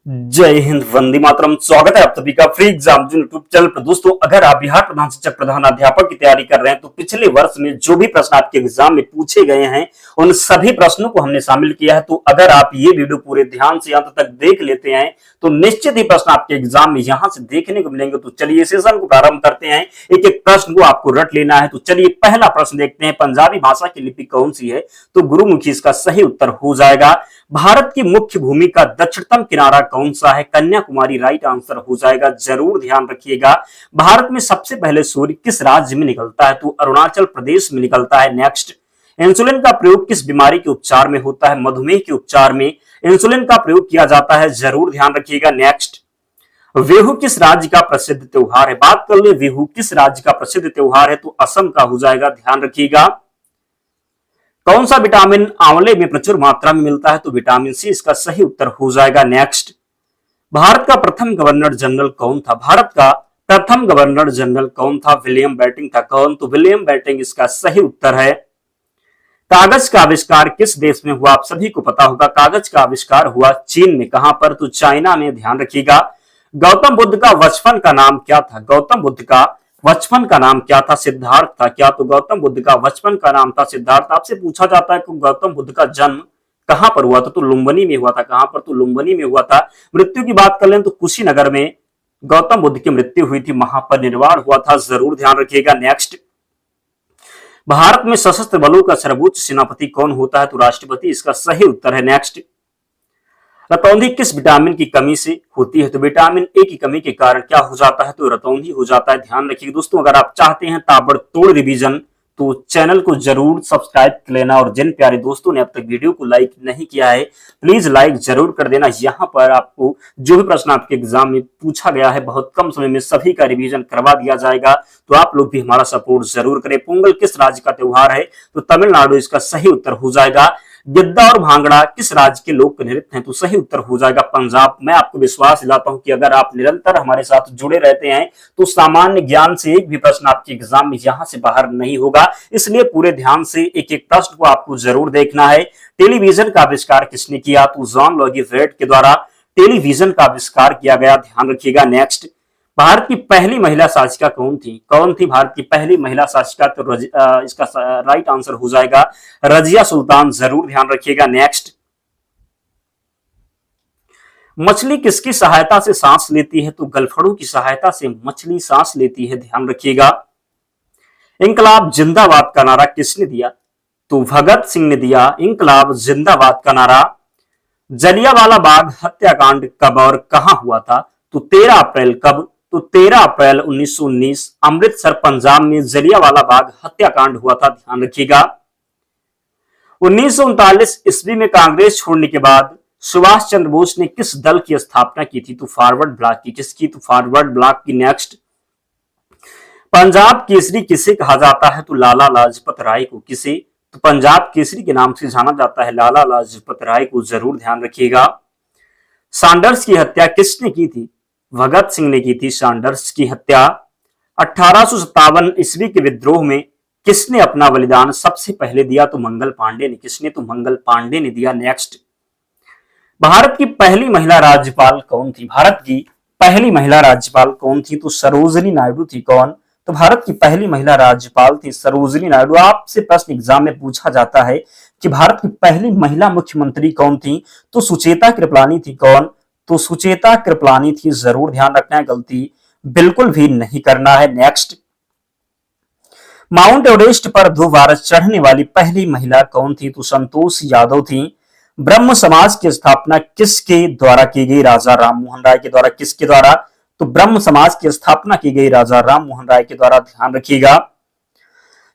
जय हिंद, वंदे मातरम। स्वागत है आप सभी का फ्री एग्जाम यूट्यूब चैनल पर। दोस्तों, अगर आप बिहार प्रधान शिक्षक प्रधानाध्यापक की तैयारी कर रहे हैं तो पिछले वर्ष में जो भी प्रश्न आपके एग्जाम में पूछे गए हैं उन सभी प्रश्नों को हमने शामिल किया है। तो अगर आप ये वीडियो पूरे ध्यान से अंत तक देख लेते हैं तो निश्चित ही प्रश्न आपके एग्जाम में यहां से देखने को मिलेंगे। तो चलिए सेशन को प्रारंभ करते हैं। एक एक प्रश्न को आपको रट लेना है। तो चलिए पहला प्रश्न देखते हैं। पंजाबी भाषा की लिपि कौन सी है? तो गुरुमुखी इसका सही उत्तर हो जाएगा। भारत की मुख्य भूमि का दक्षिणतम किनारा कौन सा है? कन्याकुमारी राइट आंसर हो जाएगा। जरूर ध्यान रखिएगा। भारत में सबसे पहले सूर्य किस राज्य में निकलता है? तो अरुणाचल प्रदेश में निकलता है। नेक्स्ट, इंसुलिन का प्रयोग किस बीमारी के उपचार में होता है? मधुमेह के उपचार में इंसुलिन का प्रयोग किया जाता है। जरूर ध्यान रखिएगा। नेक्स्ट, वेहू किस राज्य का प्रसिद्ध त्योहार है? बात कर ले वेहू किस राज्य का प्रसिद्ध त्योहार है? तो असम का हो जाएगा। ध्यान रखिएगा। कौन सा विटामिन आंवले में प्रचुर मात्रा में मिलता है? तो विटामिन सी इसका सही उत्तर हो जाएगा। नेक्स्ट, भारत का प्रथम गवर्नर जनरल कौन था? भारत का प्रथम गवर्नर जनरल कौन था? विलियम बेंटिंक था। कौन? तो विलियम बेंटिंक इसका सही उत्तर है। कागज का आविष्कार किस देश में हुआ? आप सभी को पता होगा। कागज का आविष्कार हुआ चीन में। कहां पर? तो चाइना में। ध्यान रखिएगा। गौतम बुद्ध का बचपन का नाम क्या था? गौतम बुद्ध का बचपन का नाम क्या था? सिद्धार्थ था। क्या? तो गौतम बुद्ध का बचपन का नाम था सिद्धार्थ। आपसे पूछा जाता है कि गौतम बुद्ध का जन्म कहां पर हुआ था? तो लुम्बिनी में हुआ था। कहां पर? तो लुम्बिनी में हुआ था। मृत्यु की बात कर लें तो कुशीनगर में गौतम बुद्ध की मृत्यु हुई थी। महापरिनिर्वाण हुआ था। जरूर ध्यान रखिएगा। नेक्स्ट, भारत में सशस्त्र बलों का सर्वोच्च सेनापति कौन होता है? तो राष्ट्रपति इसका सही उत्तर है। नेक्स्ट, रतौंधी किस विटामिन की कमी से होती है? तो विटामिन ए की कमी के कारण क्या हो जाता है? तो रतौंधी हो जाता है। ध्यान रखिए दोस्तों, अगर आप चाहते हैं ताबड़तोड़ रिवीजन तो चैनल को जरूर सब्सक्राइब कर लेना। और जिन प्यारे दोस्तों ने अब तक वीडियो को लाइक नहीं किया है प्लीज लाइक जरूर कर देना। यहाँ पर आपको जो भी प्रश्न आपके एग्जाम में पूछा गया है बहुत कम समय में सभी का रिवीजन करवा दिया जाएगा। तो आप लोग भी हमारा सपोर्ट जरूर करें। पोंगल किस राज्य का त्योहार है? तो तमिलनाडु इसका सही उत्तर हो जाएगा। गिद्दा और भांगड़ा किस राज्य के लोक नृत्य हैं? तो सही उत्तर हो जाएगा पंजाब। मैं आपको विश्वास दिलाता हूं कि अगर आप निरंतर हमारे साथ जुड़े रहते हैं तो सामान्य ज्ञान से एक भी प्रश्न आपके एग्जाम में यहां से बाहर नहीं होगा। इसलिए पूरे ध्यान से एक एक प्रश्न को आपको जरूर देखना है। टेलीविजन का आविष्कार किसने किया? तो जॉन लॉगी वेट के द्वारा टेलीविजन का आविष्कार किया गया। ध्यान रखिएगा। नेक्स्ट, भारत की पहली महिला शासिका कौन थी? कौन थी भारत की पहली महिला शासिका? तो इसका राइट आंसर हो जाएगा रजिया सुल्तान। जरूर ध्यान रखिएगा। नेक्स्ट, मछली किसकी सहायता से सांस लेती है? तो गलफड़ों की सहायता से मछली सांस लेती है। ध्यान रखिएगा। इंकलाब जिंदाबाद का नारा किसने दिया? तो भगत सिंह ने दिया इंकलाब जिंदाबाद का नारा। जलियांवाला बाग हत्याकांड कब और कहां हुआ था? तो 13 अप्रैल। कब? तो 13 अप्रैल 1919 अमृतसर पंजाब में जलियांवाला बाग हत्याकांड हुआ था। ध्यान रखिएगा। 1939 ईस्वी में कांग्रेस छोड़ने के बाद सुभाष चंद्र बोस ने किस दल की स्थापना की थी? तो फॉरवर्ड ब्लॉक की। किसकी? तो फॉरवर्ड ब्लॉक की। नेक्स्ट, पंजाब केसरी किसे कहा जाता है? तो लाला लाजपत राय को। किसे? तो पंजाब केसरी के नाम से जाना जाता है लाला लाजपत राय को। जरूर ध्यान रखिएगा। सैंडर्स की हत्या किसने की थी? भगत सिंह ने की थी सैंडर्स की हत्या। 1857 ईस्वी के विद्रोह में किसने अपना बलिदान सबसे पहले दिया? तो मंगल पांडे ने। किसने? तो मंगल पांडे ने दिया। नेक्स्ट, भारत की पहली महिला राज्यपाल कौन थी? भारत की पहली महिला राज्यपाल कौन थी? तो सरोजिनी नायडू थी। कौन? तो भारत की पहली महिला राज्यपाल थी सरोजिनी नायडू। आपसे प्रश्न एग्जाम में पूछा जाता है कि भारत की पहली महिला मुख्यमंत्री कौन थी? तो सुचेता कृपलानी थी। कौन? तो सुचेता कृपलानी थी। जरूर ध्यान रखना है, गलती बिल्कुल भी नहीं करना है। नेक्स्ट, माउंट एवरेस्ट पर 2 बार चढ़ने वाली पहली महिला कौन थी? तो संतोष यादव थी। ब्रह्म समाज की स्थापना किसके द्वारा की गई? राजा राम मोहन राय के द्वारा। किसके द्वारा? तो ब्रह्म समाज की स्थापना की गई राजा राम मोहन राय के द्वारा। ध्यान रखिएगा।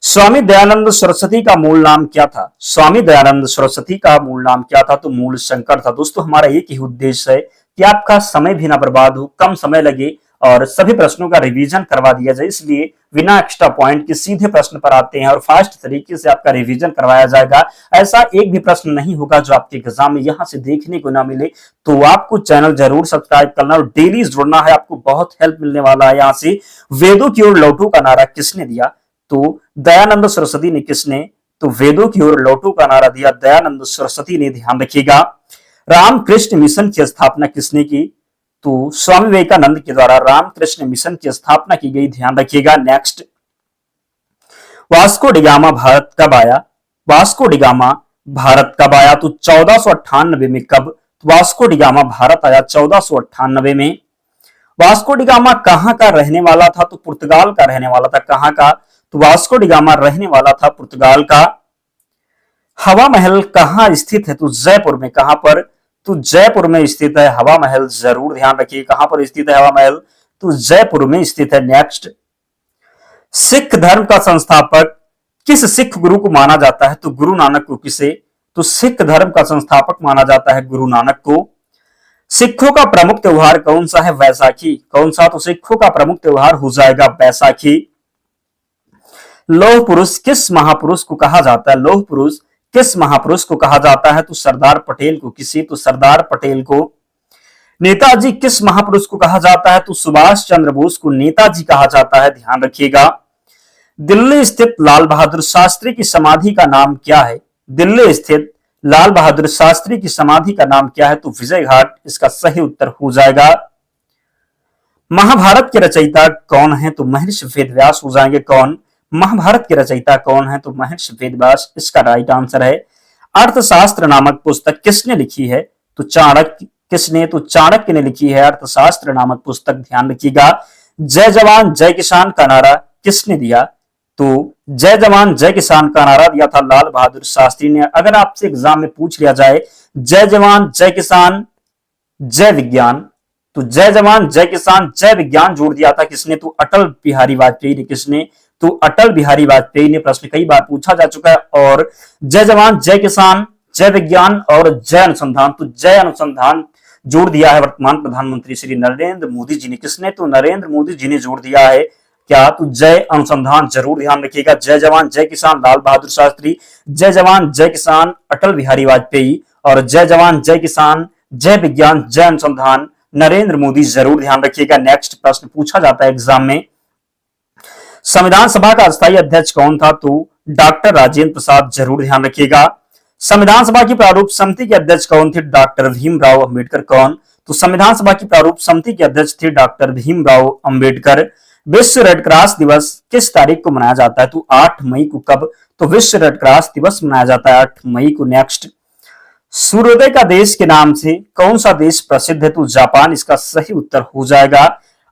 स्वामी दयानंद सरस्वती का मूल नाम क्या था? स्वामी दयानंद सरस्वती का मूल नाम क्या था? तो मूल शंकर था। दोस्तों, हमारा एक ही उद्देश्य है कि आपका समय भी ना बर्बाद हो, कम समय लगे और सभी प्रश्नों का रिवीजन करवा दिया जाए। इसलिए बिना एक्स्ट्रा पॉइंट के सीधे प्रश्न पर आते हैं और फास्ट तरीके से आपका रिवीजन करवाया जाएगा। ऐसा एक भी प्रश्न नहीं होगा जो आपके एग्जाम में यहां से देखने को ना मिले। तो आपको चैनल जरूर सब्सक्राइब करना और डेली जुड़ना है। आपको बहुत हेल्प मिलने वाला है यहाँ से। वेदों की ओर लौटो का नारा किसने दिया? तो दयानंद सरस्वती ने। किसने? तो वेदों की ओर लौटो का नारा दिया दयानंद सरस्वती ने। ध्यान रखिएगा। रामकृष्ण मिशन की स्थापना किसने की? तो स्वामी विवेकानंद के द्वारा रामकृष्ण मिशन की स्थापना की गई, ध्यान रखिएगा। नेक्स्ट, वास्को डिगामा भारत कब आया? वास्को डिगामा भारत कब आया? तो 1498 में। कब? वास्को डिगामा भारत आया 1498 में। वास्को डिगामा कहां का रहने वाला था? तो पुर्तगाल का रहने वाला था। कहां का? तो वास्को डिगामा रहने वाला था पुर्तगाल का। हवा महल कहां स्थित है? तो जयपुर में। कहां पर? तो जयपुर में स्थित है हवा महल, जरूर ध्यान रखिए। कहां पर स्थित है हवा महल? तो जयपुर में स्थित है। नेक्स्ट, सिख धर्म का संस्थापक किस सिख गुरु को माना जाता है? तो गुरु नानक को। किसे? तो सिख धर्म का संस्थापक माना जाता है गुरु नानक को। सिखों का प्रमुख त्योहार कौन सा है? वैसाखी। कौन सा? तो सिखों का प्रमुख त्योहार हो जाएगा वैसाखी। लौह पुरुष किस महापुरुष को कहा जाता है? लौह पुरुष किस महापुरुष को कहा जाता है? तो सरदार पटेल को। किसी? तो सरदार पटेल को। नेताजी किस महापुरुष को कहा जाता है? तो सुभाष चंद्र बोस को नेताजी कहा जाता है, ध्यान रखिएगा। दिल्ली स्थित लाल बहादुर शास्त्री की समाधि का नाम क्या है? दिल्ली स्थित लाल बहादुर शास्त्री की समाधि का नाम क्या है? तो विजय घाट इसका सही उत्तर हो जाएगा। महाभारत के रचयिता कौन है? तो महर्षि वेदव्यास हो जाएंगे। कौन? महाभारत के रचयिता कौन है? तो महर्षि वेदव्यास इसका राइट आंसर है। अर्थशास्त्र नामक पुस्तक किसने लिखी है? तो चाणक्य। किसने? तो चाणक्य ने लिखी है अर्थशास्त्र नामक पुस्तक, ध्यान रखिएगा। जय जवान जय किसान का नारा किसने दिया? तो जय जवान जय किसान का नारा दिया था लाल बहादुर शास्त्री ने। अगर आपसे एग्जाम में पूछ लिया जाए जय जवान जय किसान जय विज्ञान, तो जय जवान जय किसान जय विज्ञान जोड़ दिया था किसने? तो अटल बिहारी वाजपेयी ने। किसने? तो अटल बिहारी वाजपेयी ने। प्रश्न कई बार पूछा जा चुका है। और जय जवान जय किसान जय विज्ञान और जय अनुसंधान, तो जय अनुसंधान जोड़ दिया है वर्तमान प्रधानमंत्री श्री नरेंद्र मोदी जी ने। किसने? तो नरेंद्र मोदी जी ने जोड़ दिया है। क्या? तो जय अनुसंधान, जरूर ध्यान रखिएगा। जय जवान जय किसान लाल बहादुर शास्त्री, जय जवान जय किसान अटल बिहारी वाजपेयी और जय जवान जय किसान जय विज्ञान जय अनुसंधान नरेंद्र मोदी, जरूर ध्यान रखिएगा। नेक्स्ट प्रश्न पूछा जाता है एग्जाम में, संविधान सभा का अस्थायी अध्यक्ष कौन था? तो डॉक्टर राजेंद्र प्रसाद, जरूर ध्यान रखिएगा। संविधान सभा की प्रारूप समिति के अध्यक्ष कौन थे? डॉक्टर भीमराव अंबेडकर। कौन? तो संविधान सभा की प्रारूप समिति के अध्यक्ष थे डॉक्टर भीमराव अंबेडकर। विश्व रेड क्रॉस दिवस किस तारीख को मनाया जाता है? तो 8 मई को। कब? तो विश्व रेड क्रॉस दिवस मनाया जाता है 8 मई को। नेक्स्ट, सूर्योदय का देश के नाम से कौन सा देश प्रसिद्ध है? तो जापान इसका सही उत्तर हो जाएगा।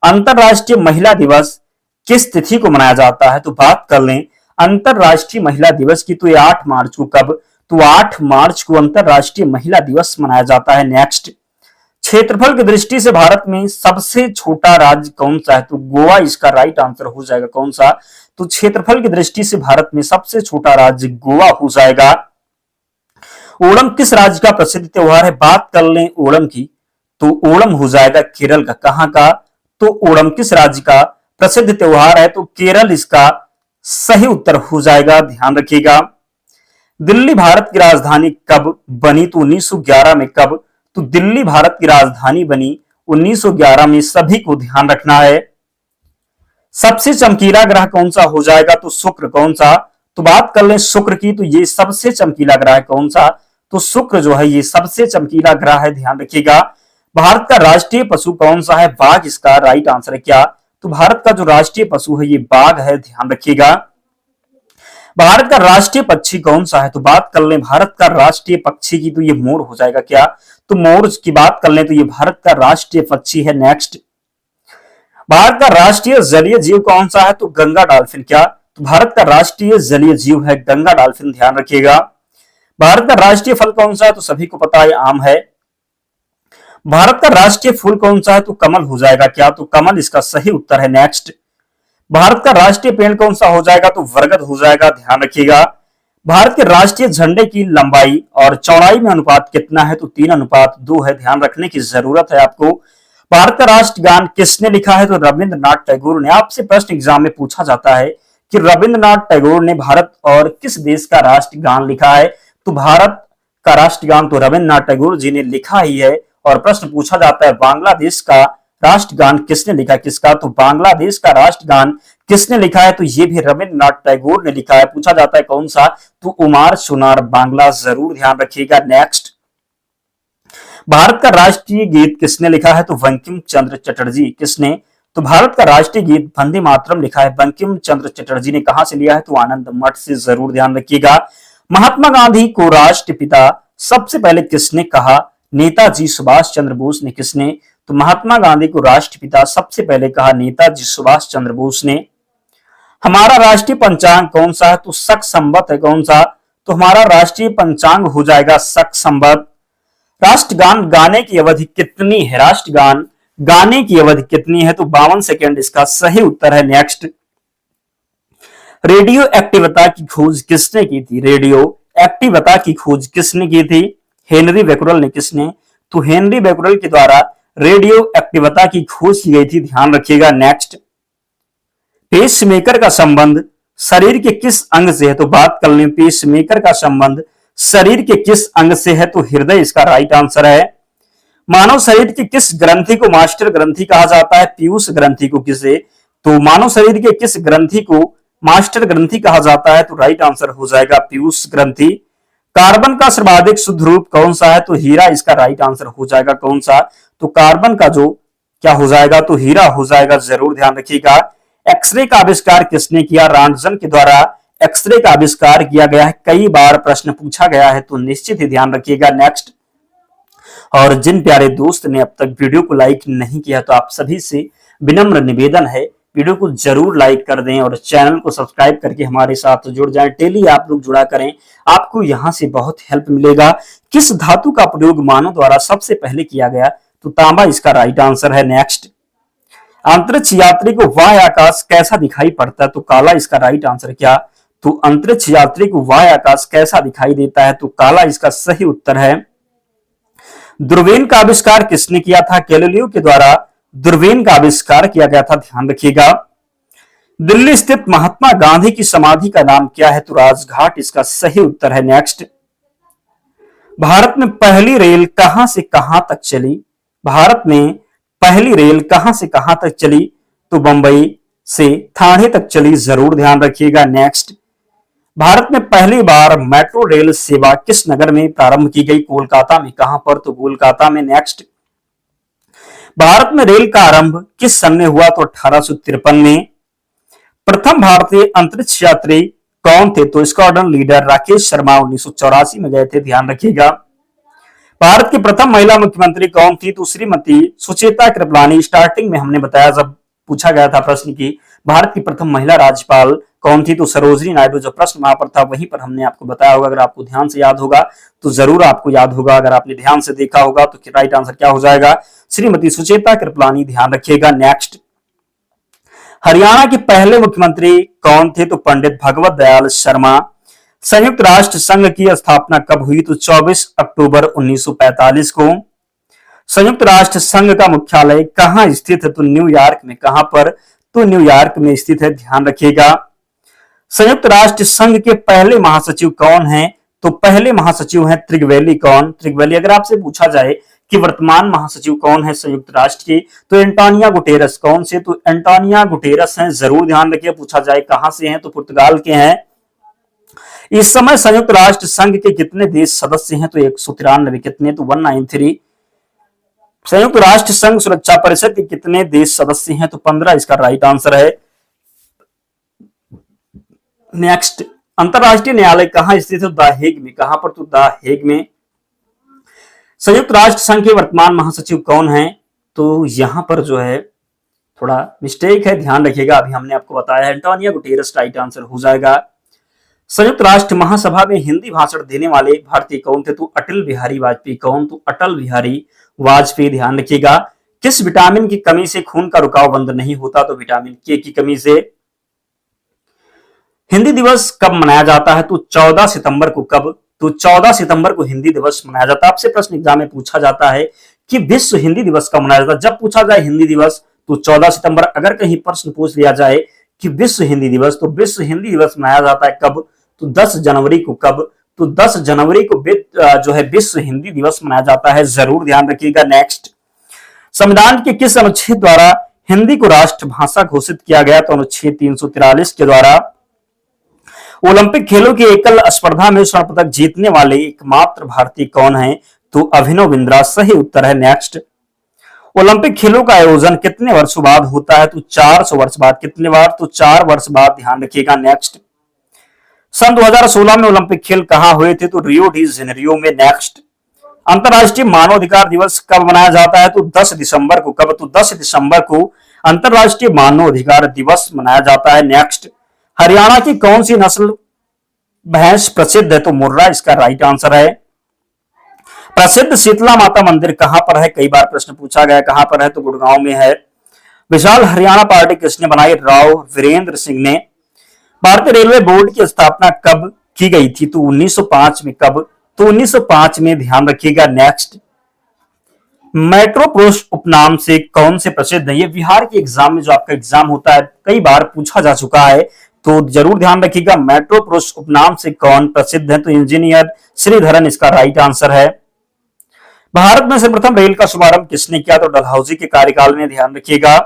अंतरराष्ट्रीय महिला दिवस किस तिथि को मनाया जाता है? तो बात कर लें अंतरराष्ट्रीय महिला दिवस की, तो 8 मार्च को। कब? तो 8 मार्च को अंतरराष्ट्रीय महिला दिवस मनाया जाता है। नेक्स्ट, क्षेत्रफल की दृष्टि से भारत में सबसे छोटा राज्य कौन सा है? तो गोवा इसका राइट आंसर हो जाएगा। कौन सा? तो क्षेत्रफल की दृष्टि से भारत में सबसे छोटा राज्य गोवा हो जाएगा। ओणम किस राज्य का प्रसिद्ध त्योहार है? बात कर लें ओणम की, तो ओणम हो जाएगा केरल का। कहां का? तो ओणम किस राज्य का प्रसिद्ध त्योहार है? तो केरल इसका सही उत्तर हो जाएगा, ध्यान रखिएगा। दिल्ली भारत की राजधानी कब बनी? तो 1911 में। कब? तो दिल्ली भारत की राजधानी बनी 1911 में, सभी को ध्यान रखना है। सबसे चमकीला ग्रह कौन सा हो जाएगा? तो शुक्र। कौन सा? तो बात कर लें शुक्र की, तो ये सबसे चमकीला ग्रह है। कौन सा? तो शुक्र जो है ये सबसे चमकीला ग्रह है, ध्यान रखिएगा। भारत का राष्ट्रीय पशु कौन सा है? बाघ इसका राइट आंसर है। क्या? तो भारत का जो राष्ट्रीय पशु है ये बाघ है, ध्यान रखिएगा। भारत का राष्ट्रीय पक्षी कौन सा है? तो बात कर लें भारत का राष्ट्रीय पक्षी की, तो ये मोर हो जाएगा। क्या? तो मोर की बात कर लें तो ये भारत का राष्ट्रीय पक्षी है। नेक्स्ट, भारत का राष्ट्रीय जलीय जीव कौन सा है? तो गंगा डॉल्फिन। क्या? तो भारत का राष्ट्रीय जलीय जीव है गंगा डॉल्फिन, ध्यान रखिएगा। भारत का राष्ट्रीय फल कौन सा है? तो सभी को पता है आम है। भारत का राष्ट्रीय फूल कौन सा है? तो कमल हो जाएगा। क्या? तो कमल इसका सही उत्तर है। नेक्स्ट, भारत का राष्ट्रीय पेड़ कौन सा हो जाएगा? तो बरगद हो जाएगा, ध्यान रखिएगा। भारत के राष्ट्रीय झंडे की लंबाई और चौड़ाई में अनुपात कितना है? तो 3:2 है, ध्यान रखने की जरूरत है आपको। भारत का राष्ट्रगान किसने लिखा है? तो रविंद्रनाथ टैगोर ने। आपसे प्रश्न एग्जाम में पूछा जाता है कि रविंद्रनाथ टैगोर ने भारत और किस देश का राष्ट्रगान लिखा है? तो भारत का राष्ट्रगान तो रविंद्रनाथ टैगोर जी ने लिखा ही है। और प्रश्न पूछा जाता है बांग्लादेश का राष्ट्रगान किसने लिखा? किसका? तो बांग्लादेश का राष्ट्रगान किसने लिखा है? तो ये भी रविंद्रनाथ टैगोर ने लिखा है। पूछा जाता है कौन सा? तो उमार सुनार बांग्ला, जरूर ध्यान रखिएगा। नेक्स्ट, भारत का राष्ट्रीय गीत किसने लिखा है? तो बंकिम चंद्र चटर्जी। किसने? तो भारत का राष्ट्रीय गीत वंदे मातरम लिखा है बंकिम चंद्र चटर्जी ने। कहां से लिया है? तो आनंद मठ से। जरूर ध्यान रखिएगा। महात्मा गांधी को राष्ट्रपिता सबसे पहले किसने कहा? नेताजी सुभाष चंद्र बोस ने। किसने? तो महात्मा गांधी को राष्ट्रपिता सबसे पहले कहा नेताजी सुभाष चंद्र बोस ने। हमारा राष्ट्रीय पंचांग कौन सा है? तो शक संवत है। कौन सा? तो हमारा राष्ट्रीय पंचांग हो जाएगा शक संवत। राष्ट्रगान गाने की अवधि कितनी है? राष्ट्रगान गाने की अवधि कितनी है? तो 52 सेकेंड इसका सही उत्तर है। नेक्स्ट, रेडियो एक्टिवता की खोज किसने की थी? रेडियो एक्टिवता की खोज किसने की थी? हेनरी बैक्यूरेल ने। किसने? तो हेनरी बैक्यूरेल के द्वारा रेडियो एक्टिवता की खोज की गई थी। ध्यान रखिएगा। नेक्स्ट, पेसमेकर का संबंध शरीर के किस अंग से है? तो बात कर लें पेसमेकर का संबंध शरीर के किस अंग से है? तो हृदय इसका राइट आंसर है। मानव शरीर की किस ग्रंथि को मास्टर ग्रंथि कहा जाता है? पीयूष ग्रंथि को। किसे? तो मानव शरीर के किस ग्रंथि को मास्टर ग्रंथि कहा जाता है? तो राइट आंसर हो जाएगा पीयूष ग्रंथि। कार्बन का सर्वाधिक शुद्ध रूप कौन सा है? तो हीरा इसका राइट आंसर हो जाएगा। कौन सा? तो कार्बन का जो क्या हो जाएगा? तो हीरा हो जाएगा। जरूर ध्यान रखिएगा। एक्सरे का आविष्कार किसने किया? रॉन्टजन के द्वारा एक्सरे का आविष्कार किया गया है। कई बार प्रश्न पूछा गया है तो निश्चित ही ध्यान रखिएगा। नेक्स्ट, और जिन प्यारे दोस्त ने अब तक वीडियो को लाइक नहीं किया तो आप सभी से विनम्र निवेदन है वीडियो को जरूर लाइक कर दें और चैनल को सब्सक्राइब करके हमारे साथ जुड़ जाएं। डेली आप लोग जुड़ा करें, आपको यहां से बहुत हेल्प मिलेगा। किस धातु का प्रयोग मानव द्वारा सबसे पहले किया गया? तो तांबा इसका राइट आंसर है। नेक्स्ट, अंतरिक्ष यात्री को वाह्य आकाश कैसा दिखाई पड़ता है? तो काला इसका राइट आंसर। क्या? तो अंतरिक्ष यात्री को वाह्य आकाश कैसा दिखाई देता है? तो काला इसका सही उत्तर है। दूरबीन का आविष्कार किसने किया था? गैलीलियो के द्वारा दूरबीन का आविष्कार किया गया था। ध्यान रखिएगा। दिल्ली स्थित महात्मा गांधी की समाधि का नाम क्या है? तो राजघाट इसका सही उत्तर है। नेक्स्ट, भारत में पहली रेल कहां से कहां तक चली? भारत में पहली रेल कहां से कहां तक चली? तो बंबई से ठाणे तक चली। जरूर ध्यान रखिएगा। नेक्स्ट, भारत में पहली बार मेट्रो रेल सेवा किस नगर में प्रारंभ की गई? कोलकाता में। कहां पर? तो कोलकाता में। नेक्स्ट, भारत में रेल का आरंभ किस सन में हुआ? तो 1853 में। प्रथम भारतीय अंतरिक्ष यात्री कौन थे? तो स्क्वाड्रन लीडर राकेश शर्मा 1984 में गए थे। ध्यान रखिएगा। भारत की प्रथम महिला मुख्यमंत्री कौन थी? तो श्रीमती सुचेता कृपलानी। स्टार्टिंग में हमने बताया जब पूछा गया था प्रश्न की भारत की प्रथम महिला राज्यपाल कौन थी? तो सरोजनी नायडू। जो प्रश्न वहां पर था वहीं पर हमने आपको बताया होगा। अगर आपको ध्यान से याद होगा तो जरूर आपको याद होगा। अगर आपने ध्यान से देखा होगा तो राइट आंसर क्या हो जाएगा? श्रीमती सुचेता कृपलानी। ध्यान रखिएगा। नेक्स्ट, हरियाणा के पहले मुख्यमंत्री कौन थे? तो पंडित भगवत दयाल शर्मा। संयुक्त राष्ट्र संघ की स्थापना कब हुई? तो 24 अक्टूबर 1945 को। संयुक्त राष्ट्र संघ का मुख्यालय कहां स्थित है? तो न्यूयॉर्क में। कहां पर? तो न्यूयॉर्क में स्थित है। ध्यान रखिएगा। संयुक्त राष्ट्र संघ के पहले महासचिव कौन हैं? तो पहले महासचिव हैं त्रिगवेली। कौन? त्रिगवेली। अगर आपसे पूछा जाए कि वर्तमान महासचिव कौन है संयुक्त राष्ट्र के, तो एंटोनियो गुटेरस। कौन से? तो एंटोनियो गुटेरस हैं। जरूर ध्यान रखिए। पूछा जाए कहां से हैं तो पुर्तगाल के हैं। इस समय संयुक्त राष्ट्र संघ के कितने देश सदस्य हैं? तो 193। कितने? तो 193। संयुक्त राष्ट्र संघ सुरक्षा परिषद के कितने देश सदस्य हैं? तो 15 इसका राइट आंसर है। नेक्स्ट, अंतरराष्ट्रीय न्यायालय कहां स्थित है? द हेग में। कहां पर? तो द हेग में। संयुक्त राष्ट्र संघ के वर्तमान महासचिव कौन है? तो यहां पर जो है थोड़ा मिस्टेक है, ध्यान रखिएगा। अभी हमने आपको बताया एंटोनियो गुटेरस राइट आंसर हो जाएगा। संयुक्त राष्ट्र महासभा में हिंदी भाषण देने वाले भारतीय कौन थे? तो अटल बिहारी वाजपेयी। कौन? तो अटल बिहारी वाजपेयी। ध्यान रखिएगा। किस विटामिन की कमी से खून का रुकाव बंद नहीं होता? तो विटामिन के की कमी से। हिंदी दिवस कब मनाया जाता है? तो 14 सितंबर को। कब? तो 14 सितंबर को हिंदी दिवस मनाया जाता है। आपसे प्रश्न एग्जाम में पूछा जाता है कि विश्व हिंदी दिवस कब मनाया जाता है। जब पूछा जाए हिंदी दिवस तो 14 सितंबर। अगर कहीं प्रश्न पूछ लिया जाए कि विश्व हिंदी दिवस, तो विश्व हिंदी दिवस मनाया जाता है कब? तो 10 जनवरी को। कब? तो 10 जनवरी को जो है विश्व हिंदी दिवस मनाया जाता है। जरूर ध्यान रखिएगा। नेक्स्ट, संविधान के किस अनुच्छेद द्वारा हिंदी को राष्ट्रभाषा घोषित किया गया? तो अनुच्छेद 343 के द्वारा। ओलंपिक खेलों की एकल स्पर्धा में स्वर्ण पदक जीतने वाले एकमात्र भारतीय कौन है? तो अभिनव बिंद्रा सही उत्तर है। नेक्स्ट, ओलंपिक खेलों का आयोजन कितने वर्षों बाद होता है? तो 400 वर्ष बाद। कितने बार? तो 4 वर्ष बाद, ध्यान रखिएगा। नेक्स्ट, सन 2016 में ओलंपिक खेल कहां हुए थे? तो रियो डी जेनेरियो में। नेक्स्ट, अंतर्राष्ट्रीय मानवाधिकार दिवस कब मनाया जाता है? तो 10 दिसंबर को। कब? तो 10 दिसंबर को अंतर्राष्ट्रीय मानवाधिकार दिवस मनाया जाता है। नेक्स्ट, हरियाणा की कौन सी नस्ल भैंस प्रसिद्ध है? तो मुर्रा इसका राइट आंसर है। प्रसिद्ध शीतला माता मंदिर कहां पर है? कई बार प्रश्न पूछा गया, कहां पर है? तो गुड़गांव में है। विशाल हरियाणा पार्टी किसने बनाई? राव वीरेंद्र सिंह ने। भारतीय रेलवे बोर्ड की स्थापना कब की गई थी? तो 1905 में। कब? तो 1905 में, ध्यान रखिएगा। नेक्स्ट, मेट्रो प्रोस्ट उपनाम से कौन से प्रसिद्ध है? ये बिहार के एग्जाम में जो आपका एग्जाम होता है कई बार पूछा जा चुका है, तो जरूर ध्यान रखिएगा। मेट्रो प्रोस्ट उपनाम से कौन प्रसिद्ध है? तो इंजीनियर श्रीधरन इसका राइट आंसर है। भारत में सर्वप्रथम रेल का शुभारंभ किसने किया? तो डलहौजी के कार्यकाल में। ध्यान रखिएगा।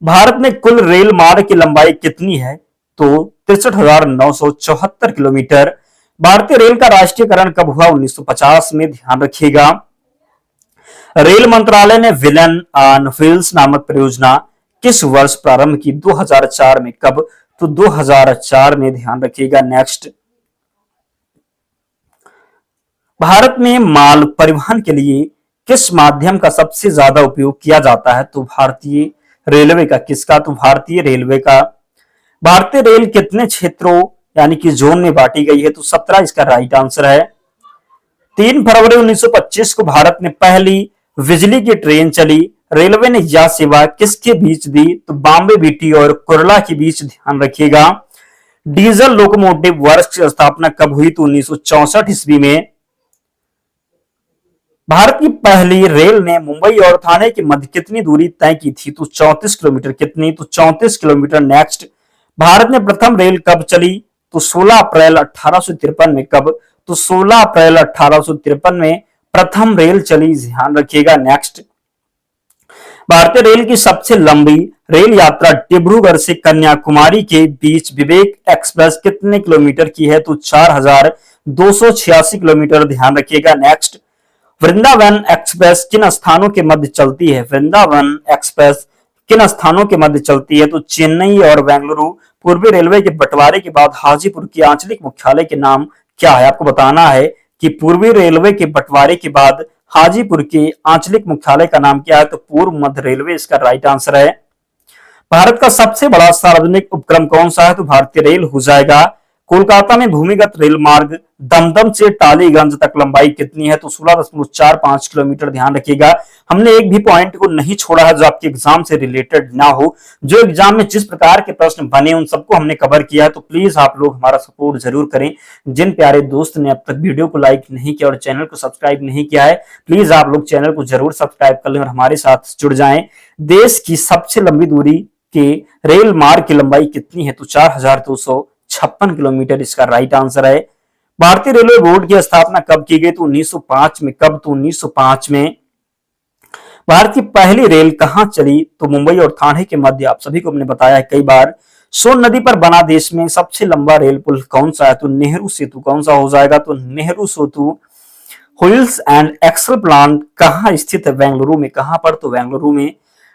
भारत में कुल रेल मार्ग की लंबाई कितनी है? तो 63,974 किलोमीटर। भारतीय रेल का राष्ट्रीयकरण कब हुआ? 1950 में। ध्यान रखिएगा। रेल मंत्रालय ने विलन ऑन व्हील्स नामक परियोजना किस वर्ष प्रारंभ की? 2004 में। कब? तो 2004 में। ध्यान रखिएगा। नेक्स्ट, भारत में माल परिवहन के लिए किस माध्यम का सबसे ज्यादा उपयोग किया जाता है? तो भारतीय रेलवे का। किसका? तो भारतीय रेलवे का। भारतीय रेल कितने क्षेत्रों यानी कि जोन में बांटी गई है? तो 17 इसका राइट आंसर है। 3 फरवरी 1925 को भारत में पहली बिजली की ट्रेन चली। रेलवे ने यह सेवा किसके बीच दी? तो बॉम्बे बीटी और कुर्ला के बीच। ध्यान रखिएगा। डीजल लोकोमोटिव वर्क्स की स्थापना कब हुई? तो 1964 ईस्वी में। भारत की पहली रेल ने मुंबई और थाने के मध्य कितनी दूरी तय की थी? तो 34 किलोमीटर। कितनी? तो 34 किलोमीटर। नेक्स्ट, भारत में प्रथम रेल कब चली? तो 16 अप्रैल 1853 में। कब? तो 16 अप्रैल 1853 में प्रथम रेल चली। ध्यान रखिएगा। नेक्स्ट, भारतीय रेल की सबसे लंबी रेल यात्रा डिब्रूगढ़ से कन्याकुमारी के बीच विवेक एक्सप्रेस कितने किलोमीटर की है? तो 4286 किलोमीटर। ध्यान रखिएगा। नेक्स्ट, वृंदावन एक्सप्रेस किन स्थानों के मध्य चलती है? वृंदावन एक्सप्रेस किन स्थानों के मध्य चलती है? तो चेन्नई और बेंगलुरु। पूर्वी रेलवे के बंटवारे के बाद हाजीपुर की आंचलिक मुख्यालय के नाम क्या है? आपको बताना है कि पूर्वी रेलवे के बंटवारे के बाद हाजीपुर के आंचलिक मुख्यालय का नाम क्या है? तो पूर्व मध्य रेलवे इसका राइट आंसर है। भारत का सबसे बड़ा सार्वजनिक उपक्रम कौन सा है? तो भारतीय रेल हो जाएगा। कोलकाता में भूमिगत रेल मार्ग दमदम से टालीगंज तक लंबाई कितनी है? तो 16.45 किलोमीटर। ध्यान रखिएगा। हमने एक भी पॉइंट को नहीं छोड़ा है जो आपके एग्जाम से रिलेटेड ना हो। जो एग्जाम में जिस प्रकार के प्रश्न बने उन सबको हमने कवर किया है, तो प्लीज आप लोग हमारा सपोर्ट जरूर करें। जिन प्यारे दोस्त ने अब तक वीडियो को लाइक नहीं किया और चैनल को सब्सक्राइब नहीं किया है, प्लीज आप लोग चैनल को जरूर सब्सक्राइब कर लें और हमारे साथ जुड़ जाएं। देश की सबसे लंबी दूरी के रेल मार्ग की लंबाई कितनी है? तो 4256 किलोमीटर इसका राइट आंसर है। भारतीय रेलवे बोर्ड की स्थापना कब की गई? तो 1905 में। कब? तो 1905 में। भारत की पहली रेल कहां चली? तो मुंबई और थाने के मध्य। आप सभी को हमने बताया है कई बार। सोन नदी पर बना देश में सबसे लंबा रेल पुल कौन सा है? तो नेहरू सेतु। कौन सा हो जाएगा? तो नेहरू सेतु। व्हील्स एंड एक्सल प्लांट कहां स्थित है? बेंगलुरु में। कहां पर? तो बेंगलुरु में।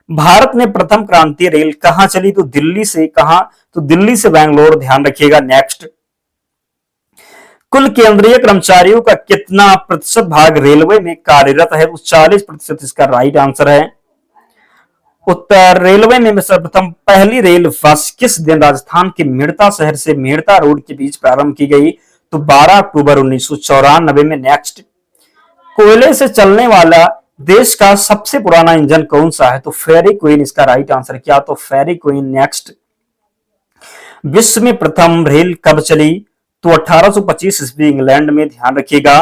भारत में प्रथम क्रांतीय रेल कहां चली? तो दिल्ली से। कहां? तो दिल्ली से बेंगलोर। ध्यान रखिएगा। नेक्स्ट, कुल केंद्रीय कर्मचारियों का कितना प्रतिशत भाग रेलवे में कार्यरत है? 40% इसका राइट आंसर है। उत्तर रेलवे में सर्वप्रथम पहली रेल बस किस दिन राजस्थान के मेड़ता शहर से मेड़ता रोड के बीच प्रारंभ की गई? तो 12 अक्टूबर 1994 में। नेक्स्ट, कोयले से चलने वाला देश का सबसे पुराना इंजन कौन सा है? तो फेरी क्वीन इसका राइट आंसर। क्या? तो फेरी क्वीन। नेक्स्ट, विश्व में प्रथम रेल कब चली? तो 1825 ईस्वी इंग्लैंड में। ध्यान रखिएगा।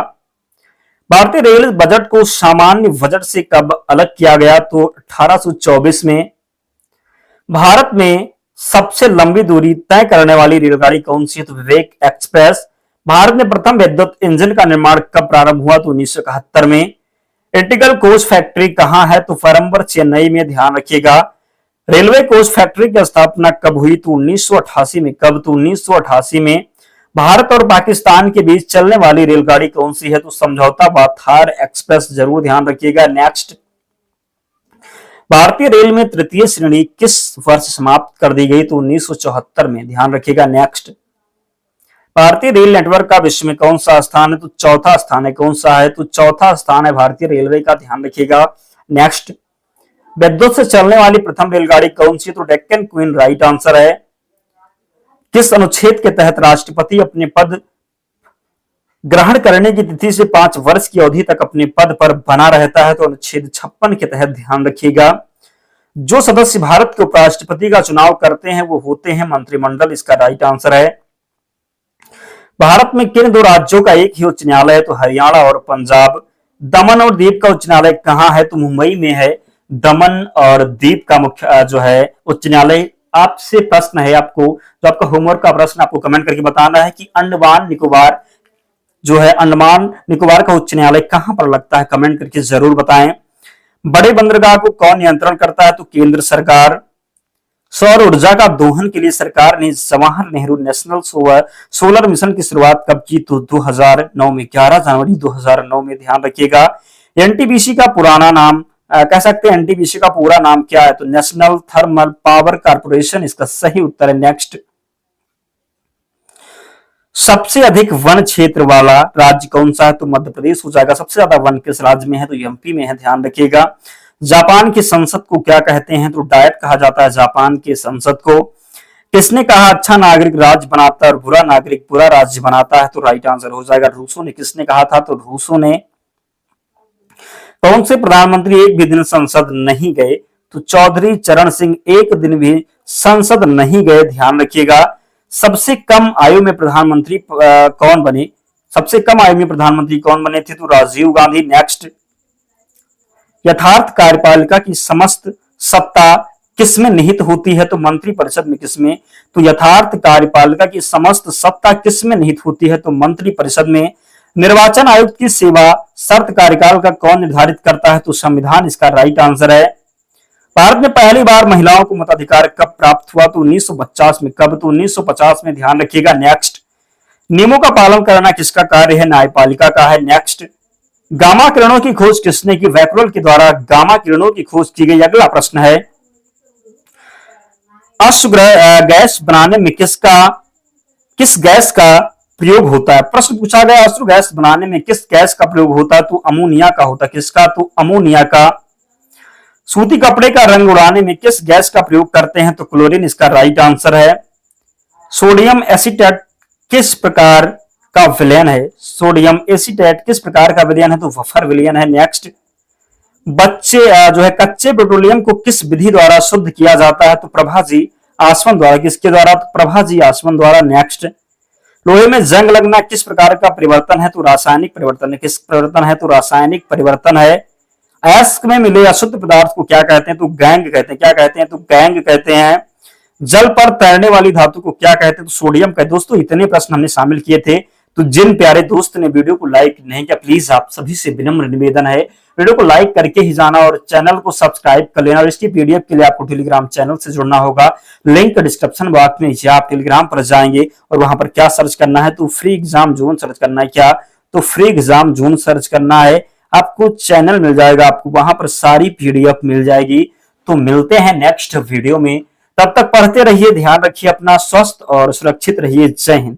भारतीय रेल बजट को सामान्य बजट से कब अलग किया गया? तो 1824 में। भारत में सबसे लंबी दूरी तय करने वाली रेलगाड़ी कौन सी है? तो विवेक एक्सप्रेस। भारत में प्रथम विद्युत इंजन का निर्माण कब प्रारंभ हुआ? तो 1971 में। इंटीग्रल कोच फैक्ट्री कहां है? तो फरम्बर चेन्नई में। ध्यान रखिएगा। रेलवे कोच फैक्ट्री की स्थापना कब हुई? तो 1988 में। कब? तो 1988 में। भारत और पाकिस्तान के बीच चलने वाली रेलगाड़ी कौन सी है? तो समझौता बाथार एक्सप्रेस, जरूर ध्यान रखिएगा। नेक्स्ट, भारतीय रेल में तृतीय श्रेणी किस वर्ष समाप्त कर दी गई? तो 1974 में, ध्यान रखिएगा। नेक्स्ट, भारतीय रेल नेटवर्क का विश्व में कौन सा स्थान है? तो चौथा स्थान है। कौन सा है? तो चौथा स्थान है भारतीय रेलवे का, ध्यान रखिएगा। नेक्स्ट, विद्युत से चलने वाली प्रथम रेलगाड़ी कौन सी? तो डेक्कन क्वीन, राइट आंसर है। किस अनुच्छेद के तहत राष्ट्रपति अपने पद ग्रहण करने की तिथि से 5 वर्ष की अवधि तक अपने पद पर बना रहता है? तो अनुच्छेद 56 के तहत, ध्यान रखिएगा। जो सदस्य भारत के उपराष्ट्रपति का चुनाव करते हैं वो होते हैं मंत्रिमंडल, इसका राइट आंसर है। भारत में किन 2 राज्यों का एक ही उच्च न्यायालय है? तो हरियाणा और पंजाब। दमन और दीव का उच्च न्यायालय कहां है? तो मुंबई में है दमन और दीव का मुख्य जो है उच्च न्यायालय। आपसे प्रश्न है, आपको जो आपका होमवर्क का प्रश्न आपको कमेंट करके बताना है कि अंडमान निकोबार जो है, अंडमान निकोबार का उच्च न्यायालय कहां पर लगता है? कमेंट करके जरूर बताएं। बड़े बंदरगाह को कौन नियंत्रण करता है? तो केंद्र सरकार। सौर ऊर्जा का दोहन के लिए सरकार ने Jawahar Nehru national solar mission की शुरुआत कब की? तो 2009 में, 11 जनवरी 2009 में, ध्यान रखिएगा। एनटीपीसी का पुराना नाम कह सकते हैं, एनटीपीसी का पूरा नाम क्या है? तो नेशनल थर्मल पावर कॉर्पोरेशन, इसका सही उत्तर है। नेक्स्ट, सबसे अधिक वन क्षेत्र वाला राज्य कौन सा है? तो मध्य प्रदेश हो जाएगा। सबसे ज्यादा वन किस राज्य में है? तो एमपी में है, ध्यान रखिएगा। जापान की संसद को क्या कहते हैं? तो डायट कहा जाता है जापान की संसद को। किसने कहा अच्छा नागरिक राज्य बनाता है और बुरा नागरिक बुरा राज्य बनाता है? तो राइट आंसर हो जाएगा रूसो ने। किसने कहा था? तो रूसो ने। कौन से प्रधानमंत्री एक भी दिन संसद नहीं गए? तो चौधरी चरण सिंह एक दिन भी संसद नहीं गए, ध्यान रखिएगा। सबसे कम आयु में प्रधानमंत्री कौन बने? सबसे कम आयु में प्रधानमंत्री कौन बने थे? तो राजीव गांधी। नेक्स्ट, यथार्थ कार्यपालिका की समस्त सत्ता किसमें निहित होती है? तो मंत्रिपरिषद में। किसमें? तो यथार्थ कार्यपालिका की समस्त सत्ता किसमें निहित होती है? तो मंत्रिपरिषद में। निर्वाचन आयुक्त की सेवा शर्त कार्यकाल का कौन निर्धारित करता है? तो संविधान, इसका राइट आंसर है। भारत में पहली बार महिलाओं को मताधिकार कब प्राप्त हुआ? तो 1950 में। कब? तो 1950 में, ध्यान रखिएगा। नेक्स्ट, नियमों का पालन कराना किसका कार्य है? न्यायपालिका का है। नेक्स्ट, गामा किरणों की खोज किसने की? वैक्यूल के द्वारा गामा किरणों की खोज की गई। अगला प्रश्न है, अश्व गैस बनाने में किस गैस का प्रयोग होता है? प्रश्न पूछा गया, अश्व गैस बनाने में किस गैस का प्रयोग होता है? तो अमोनिया का होता है। किसका? तो अमोनिया का। सूती कपड़े का रंग उड़ाने में किस गैस का प्रयोग करते हैं? तो क्लोरीन, इसका राइट आंसर है। सोडियम एसीटेट किस प्रकार का विलयन है? सोडियम एसीटेट किस प्रकार का विलयन है? तो वफर विलयन है। नेक्स्ट, बच्चे जो है कच्चे पेट्रोलियम को किस विधि द्वारा शुद्ध किया जाता है? तो प्रभाजी आसवन द्वारा। किसके द्वारा? तो प्रभाजी आसवन द्वारा। नेक्स्ट, लोहे में जंग लगना किस प्रकार का परिवर्तन है? तो रासायनिक परिवर्तन है। किस परिवर्तन है? तो रासायनिक परिवर्तन है। अयस्क में मिले अशुद्ध पदार्थ को क्या कहते हैं? तो गैंग कहते हैं। क्या कहते हैं? तो गैंग कहते हैं। जल पर तैरने वाली धातु को क्या कहते हैं? तो सोडियम कहते हैं। दोस्तों, इतने प्रश्न हमने शामिल किए थे। तो जिन प्यारे दोस्त ने वीडियो को लाइक नहीं किया, प्लीज आप सभी से विनम्र निवेदन है, वीडियो को लाइक करके ही जाना और चैनल को सब्सक्राइब कर लेना। और इसकी पीडीएफ के लिए आपको टेलीग्राम चैनल से जुड़ना होगा। लिंक डिस्क्रिप्शन बॉक्स में, आप टेलीग्राम पर जाएंगे और वहां पर क्या सर्च करना है? तो फ्री एग्जाम जोन सर्च करना है। क्या? तो फ्री एग्जाम जोन सर्च करना है। आपको चैनल मिल जाएगा, आपको वहां पर सारी पीडीएफ मिल जाएगी। तो मिलते हैं नेक्स्ट वीडियो में, तब तक पढ़ते रहिए, ध्यान रखिए अपना, स्वस्थ और सुरक्षित रहिए। जय हिंद।